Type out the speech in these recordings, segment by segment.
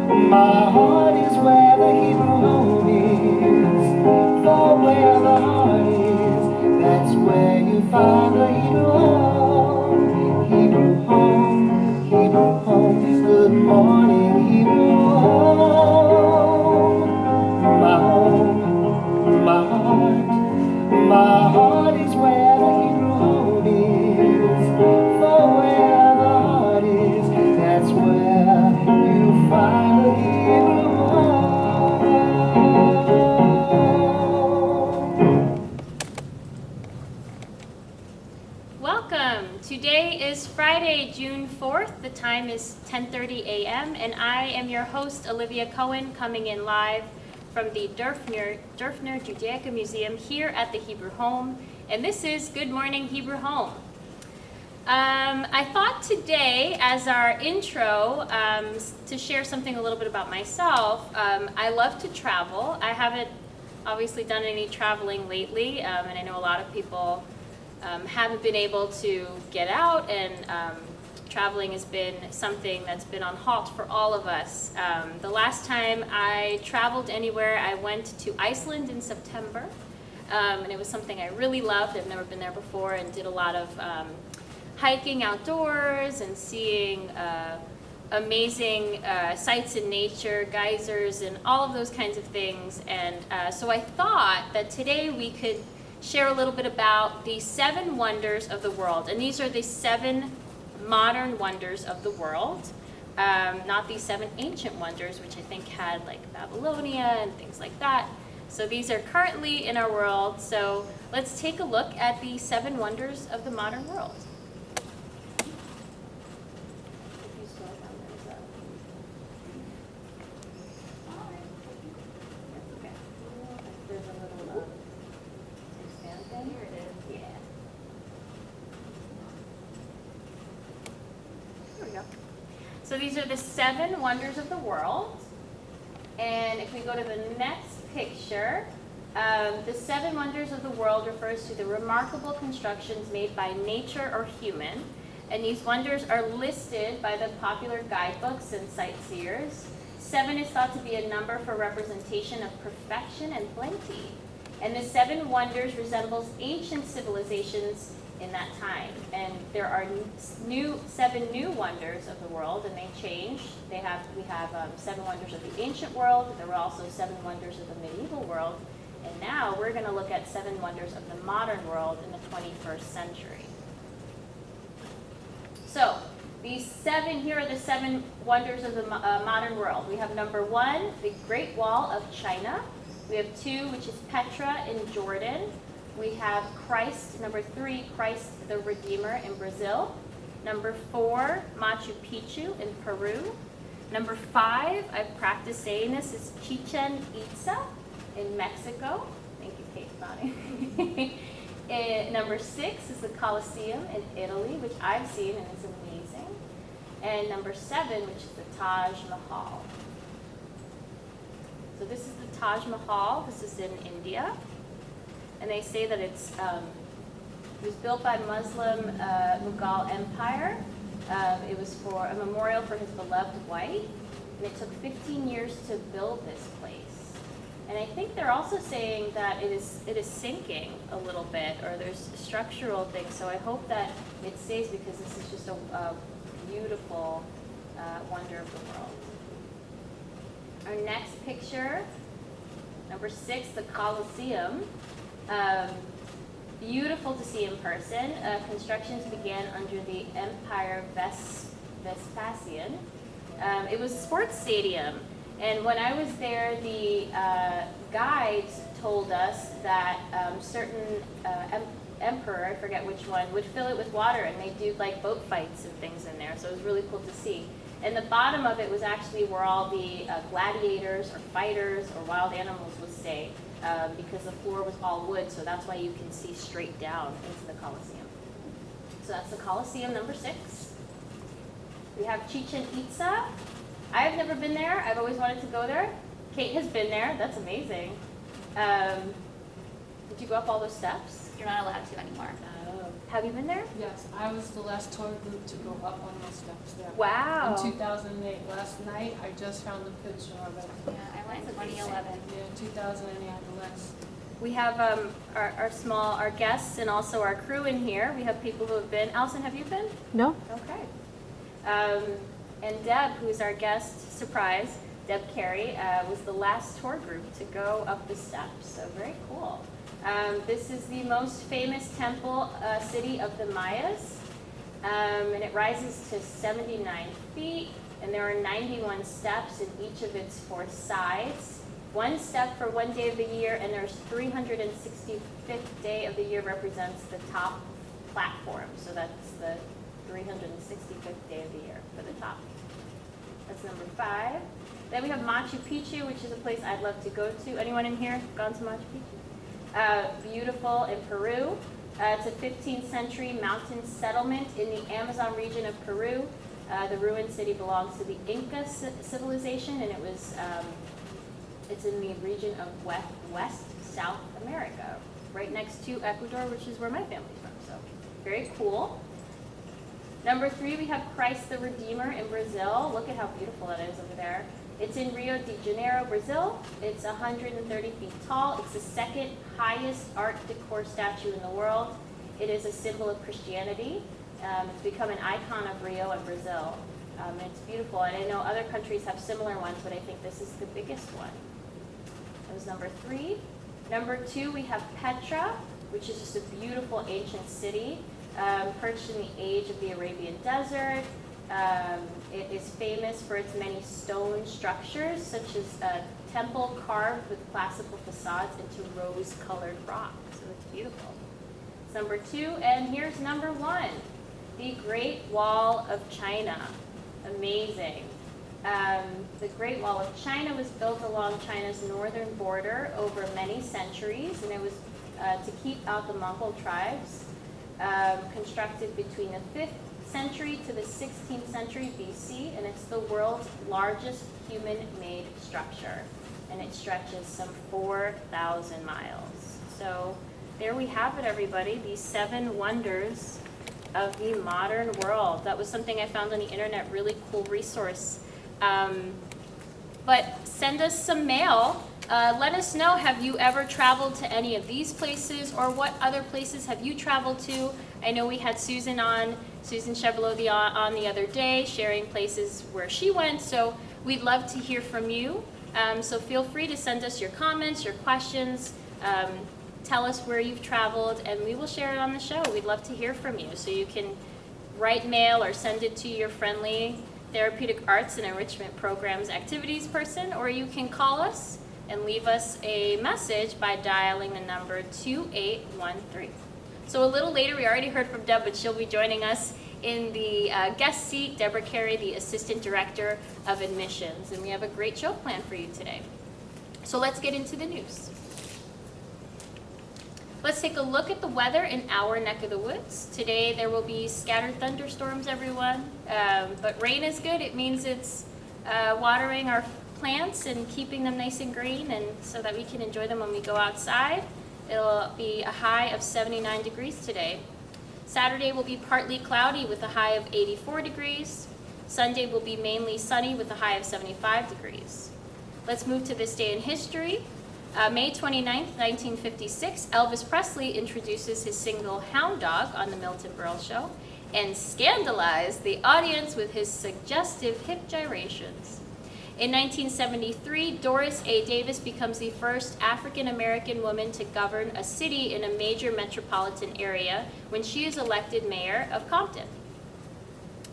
My heart is where the Hebrew home is. For where the heart is, that's where you find the Hebrew home. Hebrew home, Hebrew home. Good morning, Hebrew home. My heart is where the Hebrew home is. For where the heart is, that's where you find the Hebrew home. Welcome. Today is Friday, June 4th. The time is 10:30 a.m. and I am your host, Olivia Cohen, coming in live from the Dürfner Judaica Museum here at the Hebrew Home. And this is Good Morning Hebrew Home. I thought today, as our intro, to share something a little bit about myself. I love to travel. I haven't obviously done any traveling lately, and I know a lot of people haven't been able to get out, and traveling has been something that's been on halt for all of us. The last time I traveled anywhere, I went to Iceland in September, and it was something I really loved. I've never been there before, and did a lot of hiking outdoors and seeing amazing sights in nature, geysers, and all of those kinds of things. And so I thought that today we could share a little bit about the 7 wonders of the world. And these are the 7 modern wonders of the world, not the 7 ancient wonders, which I think had like Babylonia and things like that. So these are currently in our world. So let's take a look at the 7 wonders of the modern world. So these are the 7 wonders of the world. And if we go to the next picture, the 7 wonders of the world refers to the remarkable constructions made by nature or human. And these wonders are listed by the popular guidebooks and sightseers. 7 is thought to be a number for representation of perfection and plenty. And the 7 wonders resembles ancient civilizations in that time. And there are 7 new wonders of the world, and they change. We have 7 wonders of the ancient world. There were also 7 wonders of the medieval world. And now we're going to look at 7 wonders of the modern world in the 21st century. So here are the 7 wonders of the modern world. We have number 1, the Great Wall of China. We have 2, which is Petra in Jordan. We have Christ, number 3, Christ the Redeemer in Brazil. Number 4, Machu Picchu in Peru. Number 5, I've practiced saying this, is Chichen Itza in Mexico. Thank you, Kate, nodding. Number 6 is the Colosseum in Italy, which I've seen and is amazing. And number 7, which is the Taj Mahal. So this is the Taj Mahal. This is in India. And they say that it was built by Muslim Mughal Empire. It was for a memorial for his beloved wife. And it took 15 years to build this place. And I think they're also saying that it is sinking a little bit, or there's structural things. So I hope that it stays, because this is just a beautiful wonder of the world. Our next picture, number 6, the Colosseum. Beautiful to see in person. Constructions began under the Emperor Vespasian. It was a sports stadium. And when I was there, the guides told us that certain emperor, I forget which one, would fill it with water, and they do like boat fights and things in there. So it was really cool to see. And the bottom of it was actually where all the gladiators or fighters or wild animals would stay, because the floor was all wood, so that's why you can see straight down into the Colosseum. So that's the Colosseum, number 6. We have Chichen Itza. I've never been there. I've always wanted to go there. Kate has been there. That's amazing. Did you go up all those steps? You're not allowed to anymore. Oh. Have you been there? Yes, I was the last tour group to go up on those steps there. Wow. In 2008. Last night, I just found a picture of it. Yeah, I went in 2011. Yeah, 2008, the last. We have our guests and also our crew in here. We have people who have been. Allison, have you been? No? Okay. And Deb, who's our guest, surprise, Deb Carey, was the last tour group to go up the steps. So very cool. This is the most famous temple city of the Mayas, and it rises to 79 feet, and there are 91 steps in each of its 4 sides. 1 step for 1 day of the year, and there's 365th day of the year represents the top platform. So that's the 365th day of the year for the top. That's number 5. Then we have Machu Picchu, which is a place I'd love to go to. Anyone in here gone to Machu Picchu? Beautiful in Peru. It's a 15th century mountain settlement in the Amazon region of Peru. The ruined city belongs to the Inca civilization, and it's in the region of West South America, right next to Ecuador, which is where my family's from. So very cool. Number 3, we have Christ the Redeemer in Brazil. Look at how beautiful that is over there. It's in Rio de Janeiro, Brazil. It's 130 feet tall. It's the 2nd highest Art Deco statue in the world. It is a symbol of Christianity. It's become an icon of Rio and Brazil. It's beautiful, and I know other countries have similar ones, but I think this is the biggest one. That was number 3. Number 2, we have Petra, which is just a beautiful ancient city, perched in the age of the Arabian Desert. It is famous for its many stone structures, such as a temple carved with classical facades into rose-colored rock. So it's beautiful. It's number 2, and here's number 1, the Great Wall of China. Amazing. The Great Wall of China was built along China's northern border over many centuries, and it was to keep out the Mongol tribes, constructed between the 5th century to the 16th century BC, and it's the world's largest human-made structure, and it stretches some 4,000 miles. So there we have it, everybody, these 7 wonders of the modern world. That was something I found on the internet, really cool resource. But send us some mail. Let us know, have you ever traveled to any of these places, or what other places have you traveled to? I know we had Susan Chevalodi on the other day, sharing places where she went, so we'd love to hear from you. So feel free to send us your comments, your questions, tell us where you've traveled, and we will share it on the show. We'd love to hear from you. So you can write mail or send it to your friendly therapeutic arts and enrichment programs activities person, or you can call us and leave us a message by dialing the number 2813. So a little later, we already heard from Deb, but she'll be joining us in the guest seat, Debra Carey, the Assistant Director of Admissions. And we have a great show planned for you today. So let's get into the news. Let's take a look at the weather in our neck of the woods. Today there will be scattered thunderstorms, everyone. But rain is good. It means it's watering our plants and keeping them nice and green, and so that we can enjoy them when we go outside. It'll be a high of 79 degrees today. Saturday will be partly cloudy with a high of 84 degrees. Sunday will be mainly sunny with a high of 75 degrees. Let's move to this day in history. May 29th, 1956, Elvis Presley introduces his single Hound Dog on the Milton Berle Show and scandalized the audience with his suggestive hip gyrations. In 1973, Doris A. Davis becomes the first African-American woman to govern a city in a major metropolitan area when she is elected mayor of Compton,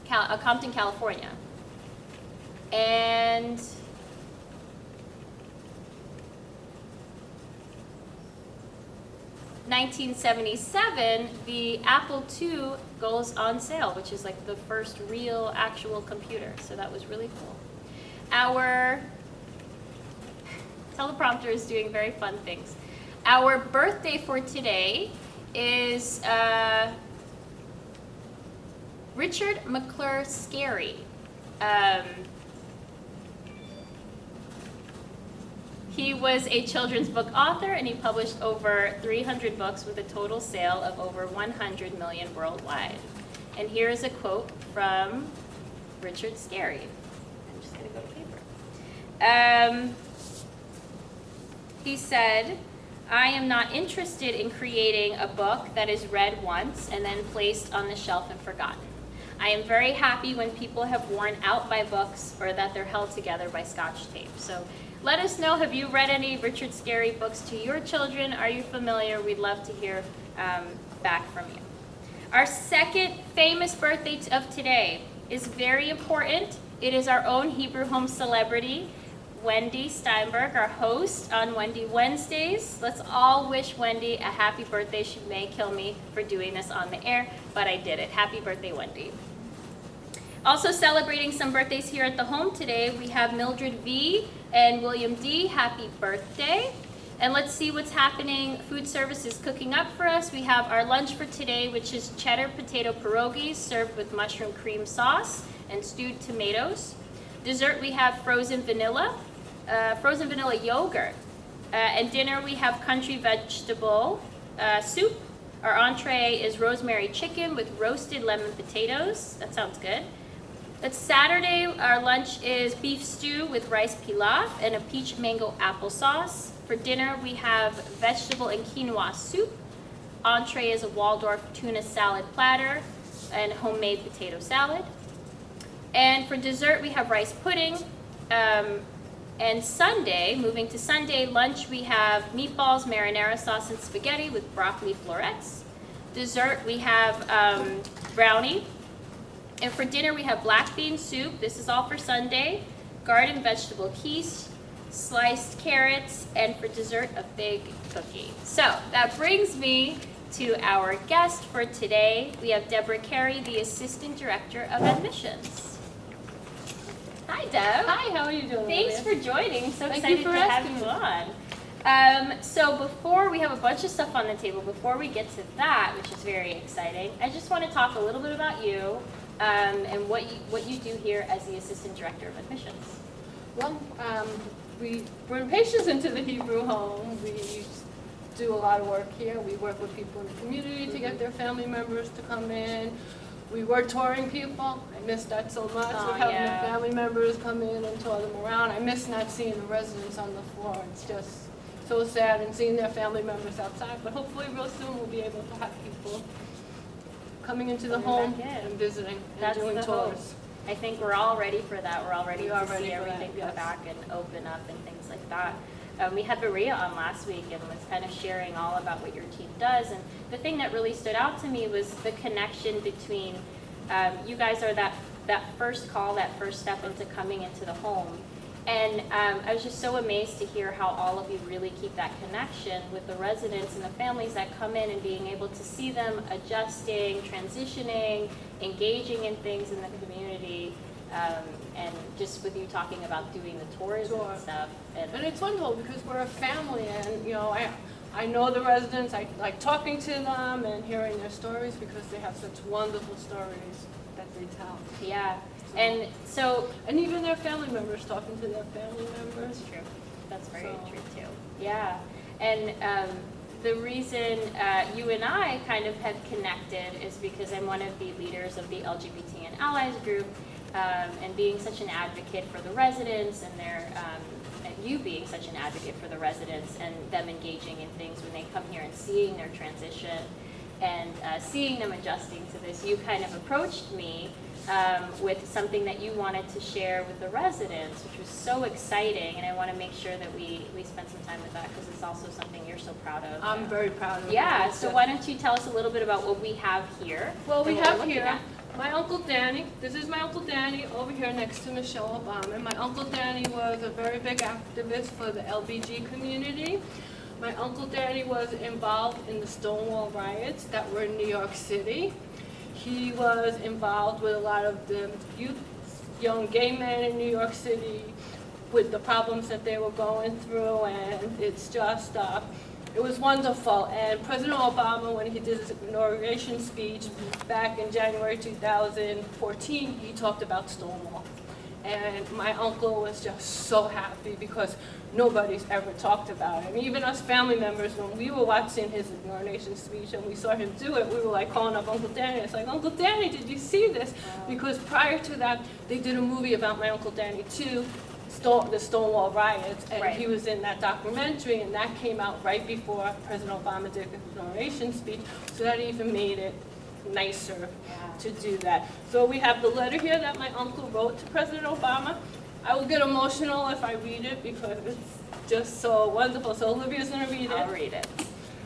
California. And 1977, the Apple II goes on sale, which is like the first real actual computer. So that was really cool. Our teleprompter is doing very fun things. Our birthday for today is Richard McClure Scarry. He was a children's book author, and he published over 300 books with a total sale of over 100 million worldwide. And here is a quote from Richard Scarry. I'm just going to go to paper. He said, "I am not interested in creating a book that is read once and then placed on the shelf and forgotten. I am very happy when people have worn out my books or that they're held together by Scotch tape." So let us know, have you read any Richard Scarry books to your children? Are you familiar? We'd love to hear back from you. Our second famous birthday of today is very important. It is our own Hebrew Home celebrity, Wendy Steinberg, our host on Wendy Wednesdays. Let's all wish Wendy a happy birthday. She may kill me for doing this on the air, but I did it. Happy birthday, Wendy. Also celebrating some birthdays here at the home today, we have Mildred V. and William D. Happy birthday. And let's see what's happening. Food service is cooking up for us. We have our lunch for today, which is cheddar potato pierogies served with mushroom cream sauce and stewed tomatoes. Dessert, we have frozen vanilla yogurt. And dinner, we have country vegetable soup. Our entree is rosemary chicken with roasted lemon potatoes. That sounds good. It's Saturday. Our lunch is beef stew with rice pilaf and a peach mango applesauce. For dinner, we have vegetable and quinoa soup. Entree is a Waldorf tuna salad platter and homemade potato salad. And for dessert, we have rice pudding. And Sunday, moving to Sunday, lunch, we have meatballs, marinara sauce, and spaghetti with broccoli florets. Dessert, we have brownie. And for dinner, we have black bean soup. This is all for Sunday. Garden vegetable quiche, sliced carrots, and for dessert, a big cookie. So that brings me to our guest for today. We have Debra Carey, the Assistant Director of Admissions. Hi, Deb. Hi, how are you doing? Thanks Olivia? for joining. So Thank excited you for to have asking you me. on. So before we have a bunch of stuff on the table, before we get to that, which is very exciting, I just want to talk a little bit about you and what you do here as the Assistant Director of Admissions. Well, we bring patients into the Hebrew home. We do a lot of work here. We work with people in the community to get their family members to come in. We were touring people. I miss that so much. Oh, We're having yeah. the family members come in and tour them around. I miss not seeing the residents on the floor. It's just so sad, and seeing their family members outside. But hopefully real soon we'll be able to have people coming into the Coming home back in. and visiting and That's doing the tours. hope. I think we're all ready for that. We're all ready We are to ready see for that, everything yes. come back and open up and things like that. We had Maria on last week and was kind of sharing all about what your team does. And the thing that really stood out to me was the connection between you guys are that first call, that first step into coming into the home. And I was just so amazed to hear how all of you really keep that connection with the residents and the families that come in, and being able to see them adjusting, transitioning, engaging in things in the community, and just with you talking about doing the tours Sure. and stuff. And it's wonderful because we're a family, and I know the residents. I like talking to them and hearing their stories because they have such wonderful stories that they tell. Yeah, and so And even their family members, talking to their family members. that's true. That's very So- true too. Yeah, and the reason you and I kind of have connected is because I'm one of the leaders of the LGBT and Allies group, and being such an advocate for the residents and and you being such an advocate for the residents and them engaging in things when they come here and seeing their transition and seeing them adjusting to this. You kind of approached me with something that you wanted to share with the residents, which was so exciting, and I want to make sure that we spend some time with that because it's also something you're so proud of. I'm very proud of Yeah, it. so why don't you tell us a little bit about what we have here? Well, we and what we're have looking here at. my Uncle Danny. This is my Uncle Danny over here next to Michelle Obama. My Uncle Danny was a very big activist for the LBG community. My Uncle Danny was involved in the Stonewall riots that were in New York City. He was involved with a lot of the young gay men in New York City with the problems that they were going through, and it's just, it was wonderful. And President Obama, when he did his inauguration speech back in January 2014, he talked about Stonewall. And my uncle was just so happy because nobody's ever talked about it. And even us family members, when we were watching his inauguration speech and we saw him do it, we were like calling up Uncle Danny. It's like, Uncle Danny, did you see this? Because prior to that, they did a movie about my Uncle Danny too, the Stonewall riots, and Right. he was in that documentary, and that came out right before President Obama did his inauguration speech, so that even made it nicer to do that. So we have the letter here that my uncle wrote to President Obama. I will get emotional if I read it because it's just so wonderful. So Olivia's going to read it. I'll read it.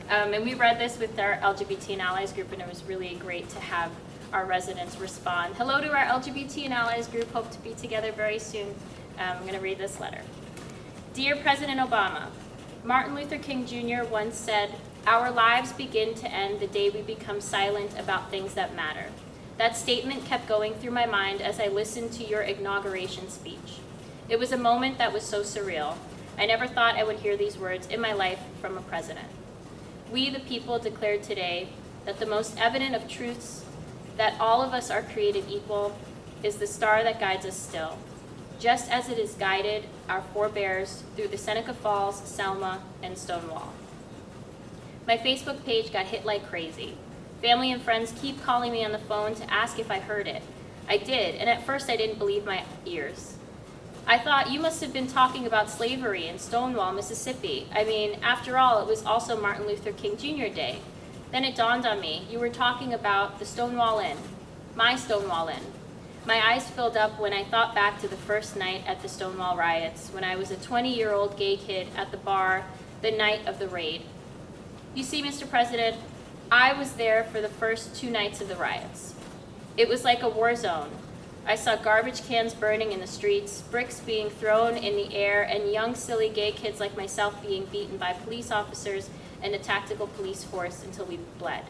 And we read this with our LGBT and Allies group, and it was really great to have our residents respond. Hello to our LGBT and Allies group. Hope to be together very soon. I'm going to read this letter. Dear President Obama, Martin Luther King Jr. once said, "Our lives begin to end the day we become silent about things that matter." That statement kept going through my mind as I listened to your inauguration speech. It was a moment that was so surreal. I never thought I would hear these words in my life from a president. We, the people, declared today that the most evident of truths, that all of us are created equal, is the star that guides us still, just as it has guided our forebears through the Seneca Falls, Selma, and Stonewall. My Facebook page got hit like crazy. Family and friends keep calling me on the phone to ask if I heard it. I did, and at first I didn't believe my ears. I thought, you must have been talking about slavery in Stonewall, Mississippi. I mean, after all, it was also Martin Luther King Jr. Day. Then it dawned on me, you were talking about the Stonewall Inn, my Stonewall Inn. My eyes filled up when I thought back to the first night at the Stonewall riots, when I was a 20-year-old gay kid at the bar the night of the raid. You see, Mr. President, I was there for the first 2 nights of the riots. It was like a war zone. I saw garbage cans burning in the streets, bricks being thrown in the air, and young, silly gay kids like myself being beaten by police officers and a tactical police force until we bled.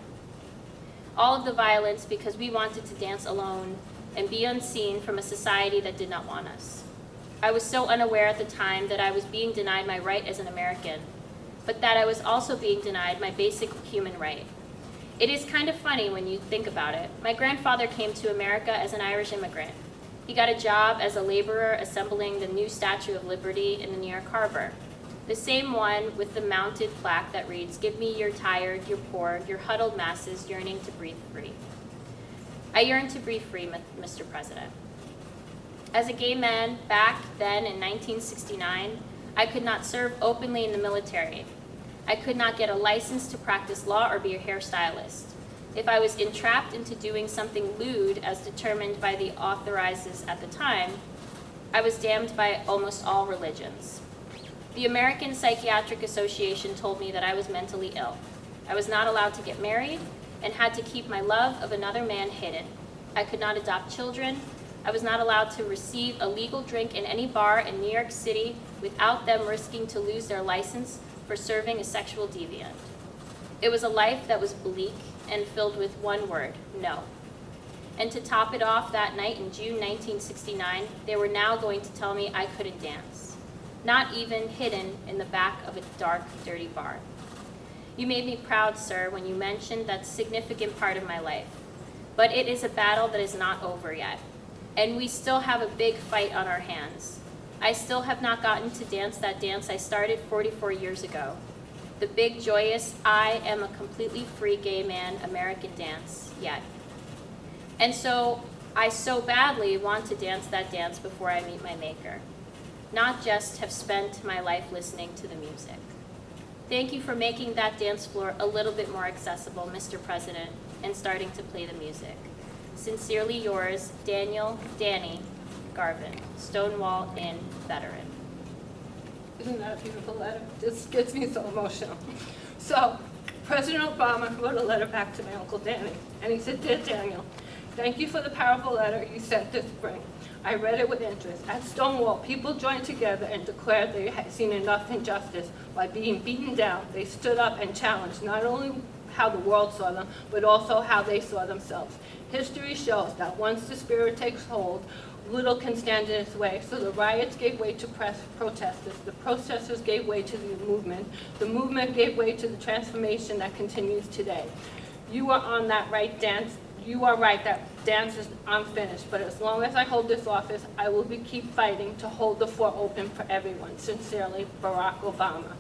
All of the violence because we wanted to dance alone and be unseen from a society that did not want us. I was so unaware at the time that I was being denied my right as an American, but that I was also being denied my basic human right. It is kind of funny when you think about it. My grandfather came to America as an Irish immigrant. He got a job as a laborer assembling the new Statue of Liberty in the New York Harbor, the same one with the mounted plaque that reads, "Give me your tired, your poor, your huddled masses yearning to breathe free." I yearn to breathe free, Mr. President. As a gay man back then in 1969, I could not serve openly in the military. I could not get a license to practice law or be a hairstylist. If I was entrapped into doing something lewd as determined by the authorizes at the time, I was damned by almost all religions. The American Psychiatric Association told me that I was mentally ill. I was not allowed to get married and had to keep my love of another man hidden. I could not adopt children. I was not allowed to receive a legal drink in any bar in New York City without them risking to lose their license for serving a sexual deviant. It was a life that was bleak and filled with one word, no. And to top it off, that night in June 1969, they were now going to tell me I couldn't dance, not even hidden in the back of a dark, dirty bar. You made me proud, sir, when you mentioned that significant part of my life. But it is a battle that is not over yet, and we still have a big fight on our hands. I still have not gotten to dance that dance I started 44 years ago. The big, joyous, I am a completely free gay man American dance yet. And so I so badly want to dance that dance before I meet my maker, not just have spent my life listening to the music. Thank you for making that dance floor a little bit more accessible, Mr. President, and starting to play the music. Sincerely yours, Danny Garvin, Stonewall Inn veteran. Isn't that a beautiful letter? This gets me so emotional. So, President Obama wrote a letter back to my Uncle Danny, and he said, "Dear Daniel, thank you for the powerful letter you sent this spring. I read it with interest. At Stonewall, people joined together and declared they had seen enough injustice. By being beaten down, they stood up and challenged not only how the world saw them, but also how they saw themselves. History shows that once the spirit takes hold, little can stand in its way. So the riots gave way to protesters. The protesters gave way to the movement gave way to the transformation that continues today. You are on that right dance. You are right. That dances, I'm finished. But as long as I hold this office, I will keep fighting to hold the fort open for everyone. Sincerely, Barack Obama.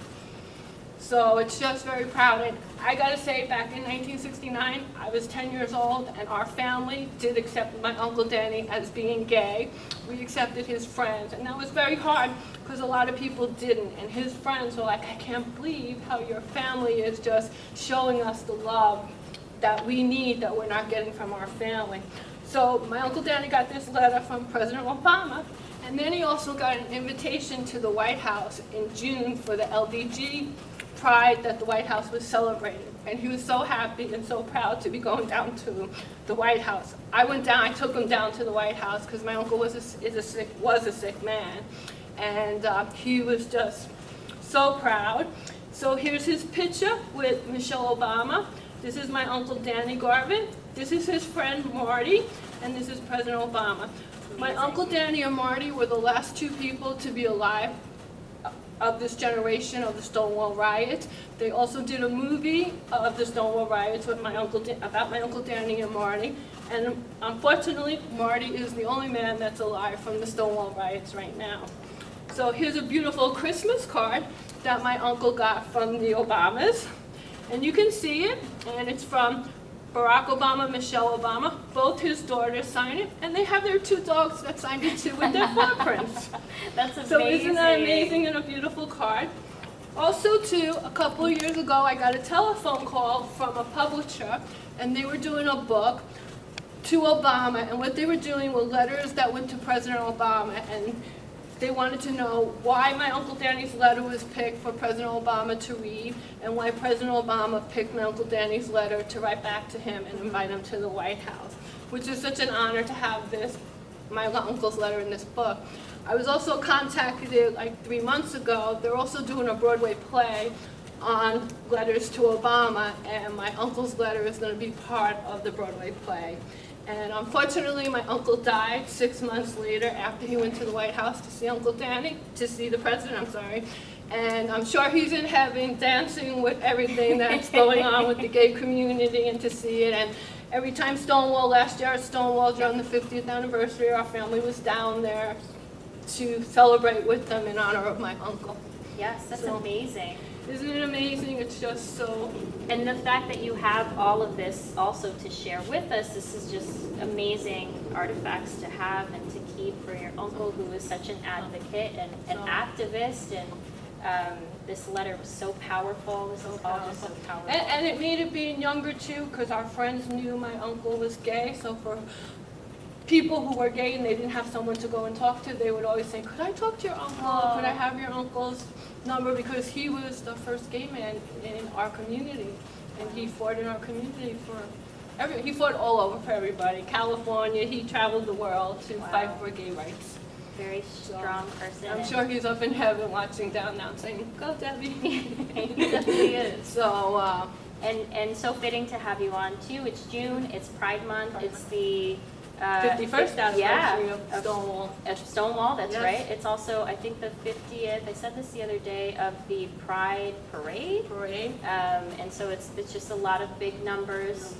So it's just very proud. And I gotta say, back in 1969, I was 10 years old, and our family did accept my Uncle Danny as being gay. We accepted his friends, and that was very hard because a lot of people didn't. And his friends were like, I can't believe how your family is just showing us the love that we need that we're not getting from our family. So my Uncle Danny got this letter from President Obama, and then he also got an invitation to the White House in June for the LBG Pride that the White House was celebrating. And he was so happy and so proud to be going down to the White House. I went down, I took him down to the White House because my uncle was a sick man. And he was just so proud. So here's his picture with Michelle Obama. This is my Uncle Danny Garvin. This is his friend Marty, and this is President Obama. My Uncle Danny and Marty were the last two people to be alive of this generation of the Stonewall riots. They also did a movie of the Stonewall riots with about my Uncle Danny and Marty. And unfortunately, Marty is the only man that's alive from the Stonewall riots right now. So here's a beautiful Christmas card that my uncle got from the Obamas. And you can see it, and it's from Barack Obama, Michelle Obama. Both his daughters signed it, and they have their two dogs that signed it too with their footprints. That's amazing. So isn't that amazing and a beautiful card? Also too, a couple of years ago, I got a telephone call from a publisher, and they were doing a book to Obama, and what they were doing were letters that went to President Obama, and they wanted to know why my Uncle Danny's letter was picked for President Obama to read, and why President Obama picked my Uncle Danny's letter to write back to him and invite him to the White House, which is such an honor to have my uncle's letter in this book. I was also contacted like 3 months ago. They're also doing a Broadway play on letters to Obama, and my uncle's letter is going to be part of the Broadway play. And unfortunately, my uncle died 6 months later after he went to the White House to see the president, I'm sorry. And I'm sure he's in heaven dancing with everything that's going on with the gay community and to see it. And every time last year at Stonewall during the 50th anniversary, our family was down there to celebrate with them in honor of my uncle. Yes, that's amazing. Isn't it amazing? It's just so... And the fact that you have all of this also to share with us, this is just amazing artifacts to have and to keep for your uncle, who is such an advocate and an activist. And this letter was so powerful. This is all just so powerful. And it made it being younger too, because our friends knew my uncle was gay. So for people who were gay and they didn't have someone to go and talk to, they would always say, could I talk to your uncle? Oh. Could I have your uncle's number? Because he was the first gay man in our community, and he fought in our community he fought all over for everybody. California, he traveled the world to fight for gay rights. Very strong person. I'm sure he's up in heaven watching down now saying, go Debbie. He definitely is. So, and so fitting to have you on too. It's June, it's Pride Month, it's the 51st anniversary of Stonewall. Stonewall, that's Yes. right. It's also, I think, the 50th, I said this the other day, of the Pride Parade. And so it's just a lot of big numbers,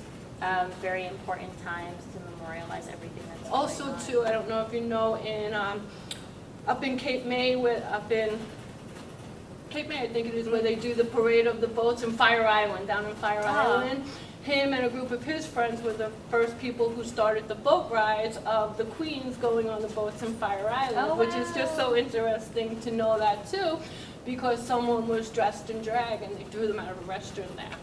very important times to memorialize everything that's Also, going on. too, I don't know if you know, up in Cape May, Cape May, I think it is, where they do the parade of the boats in Fire Island, down in Fire Island. Him and a group of his friends were the first people who started the boat rides of the Queens going on the boats in Fire Island, which is just so interesting to know that too, because someone was dressed in drag and they threw them out of a restaurant there.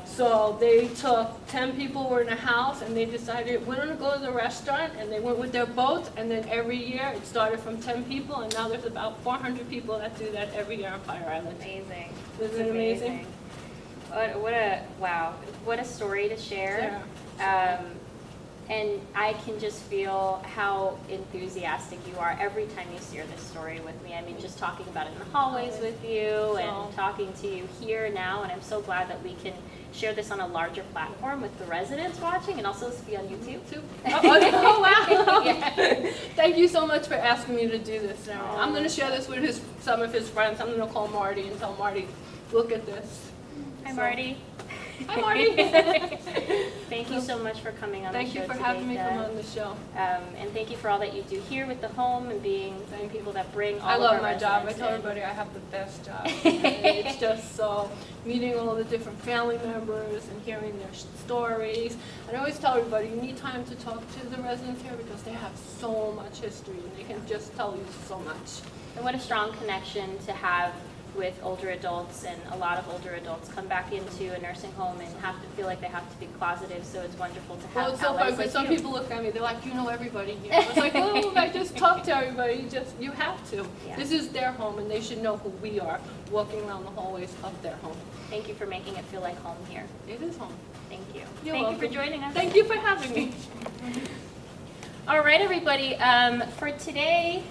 So they took 10 people were in a house, and they decided we're going to go to the restaurant, and they went with their boats, and then every year it started from 10 people, and now there's about 400 people that do that every year on Fire Island. Amazing. Isn't it amazing? What a story to share. And I can just feel how enthusiastic you are every time you share this story with me. I mean, just talking about it in the hallways with you and talking to you here now, and I'm so glad that we can share this on a larger platform with the residents watching, and also this will be on YouTube too. Oh, wow. Yeah. Thank you so much for asking me to do this. I'm going to share this with some of his friends. I'm going to call Marty and tell Marty, look at this. Hi, Marty. Hi, Marty. Thank you so much for coming on the show Thank you for today, having me Deb. come on the show. And thank you for all that you do here with the home and being the people that bring all I of love our my job. I residents tell in. everybody I have the best job. It's just so meeting all the different family members and hearing their stories. And I always tell everybody you need time to talk to the residents here because they have so much history and they can just tell you so much. And what a strong connection to have with older adults, and a lot of older adults come back into a nursing home and have to feel like they have to be closeted, so it's wonderful to have Well, it's so funny allies because like some you. people look at me, they're like, you know everybody here. I was like, oh, I just talk to everybody. You have to. Yeah. This is their home and they should know who we are walking around the hallways of their home. Thank you for making it feel like home here. It is home. Thank you. You're Thank welcome. you for joining us. Thank you for having me. All right, everybody. For today,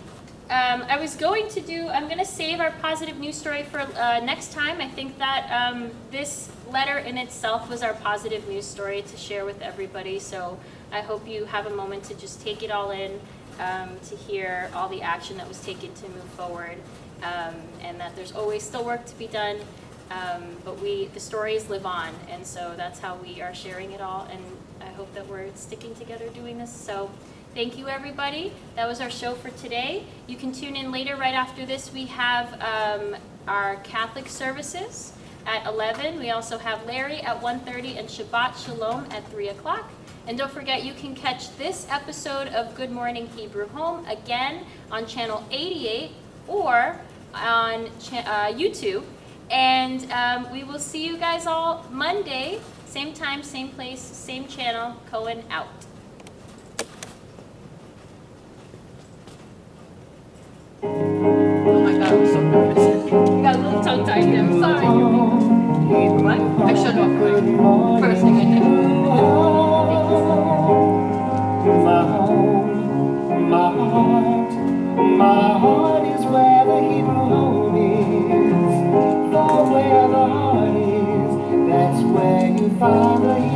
I'm going to save our positive news story for next time. I think that this letter in itself was our positive news story to share with everybody. So I hope you have a moment to just take it all in, to hear all the action that was taken to move forward, and that there's always still work to be done. But the stories live on, and so that's how we are sharing it all. And I hope that we're sticking together doing this. So thank you, everybody. That was our show for today. You can tune in later. Right after this, we have our Catholic services at 11. We also have Larry at 1:30 and Shabbat Shalom at 3 o'clock. And don't forget, you can catch this episode of Good Morning Hebrew Home again on channel 88 or on YouTube. And we will see you guys all Monday, same time, same place, same channel. Cohen out. Oh my God, I'm so nervous. I got a little tongue tied there. I'm sorry. What? I shut off right. First thing I did. My heart is where the Hebrew home is. For where the heart is, that's where you find the Hebrew